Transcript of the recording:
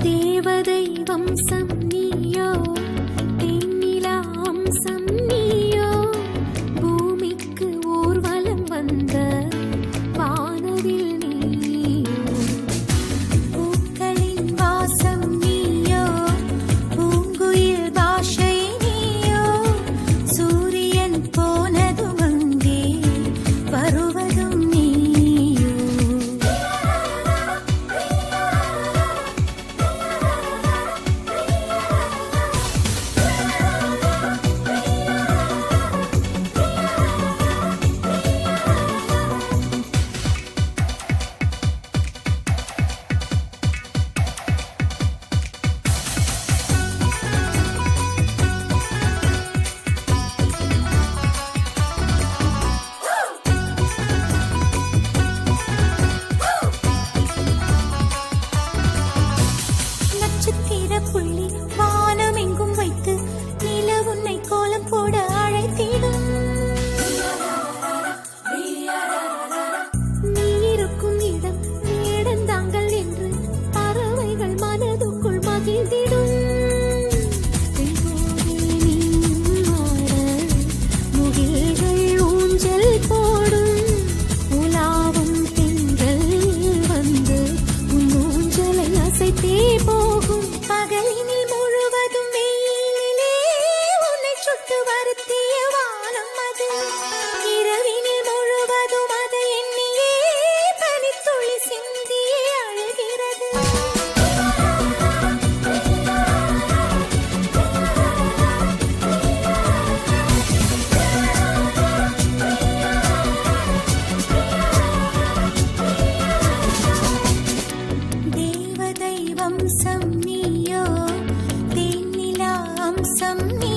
தேவதை வம்சம் நீயோ, தேனிலா அம்சம் நீயோ, பூமிக்கு ஊர்வலம் வந்த வானவில் நீயோ, பூக்களின் வாசம் நீயோ, பூங்குயில் பாஷை நீயோ, சூரியன் போனதும் அங்கே வருவதும் நீயோ. நட்சத்திர புள்ளி வானம் எங்கும் வைத்து நில உன்னை கோலம் போட அழைத்திடும். நீ இருக்கும் இடம் வேடந்தாங்கள் என்று பறவைகள் மனதுக்குள் மகிழ்ந்திடும். முகில்கள் ஊஞ்சல் போடும், உலாவும் பெண்கள் வந்து உன் ஊஞ்சலை அசைத்தே போகும். பகலினில் முழுவதும் வெயிலிலே உன்னை சுட்டு வருத்திய வானம் அது, இரவினில் முழுவதும் அதை எண்ணியே பனித்துளி சிந்தியே அழுகிறது. தேவதை வம்சம் நீயோ, தேனிலா அம்சம் நீ